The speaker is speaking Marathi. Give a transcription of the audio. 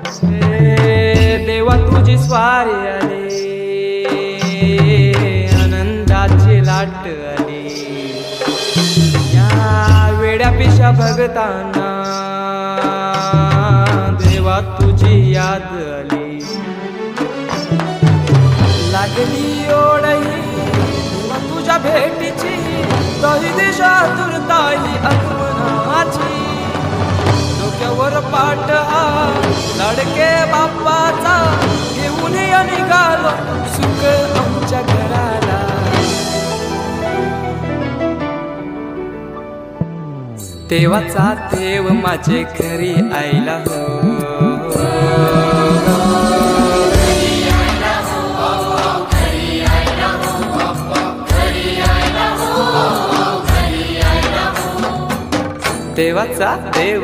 देवा तुझी स्वारी आली, आनंदाची लाट आली, या वेड्या पिशा भगतांना देवा तुझी याद आली. लागली ओढही तुझ्या भेटीची, तरी दिशा तुरताही आगमनाची. डोक्यावर पाट हा लाडके बाप्पाचा, घेऊन निघालो सुख आमच्या घराला. देवाचा देव माझे घरी आयला हो, देवाचा देव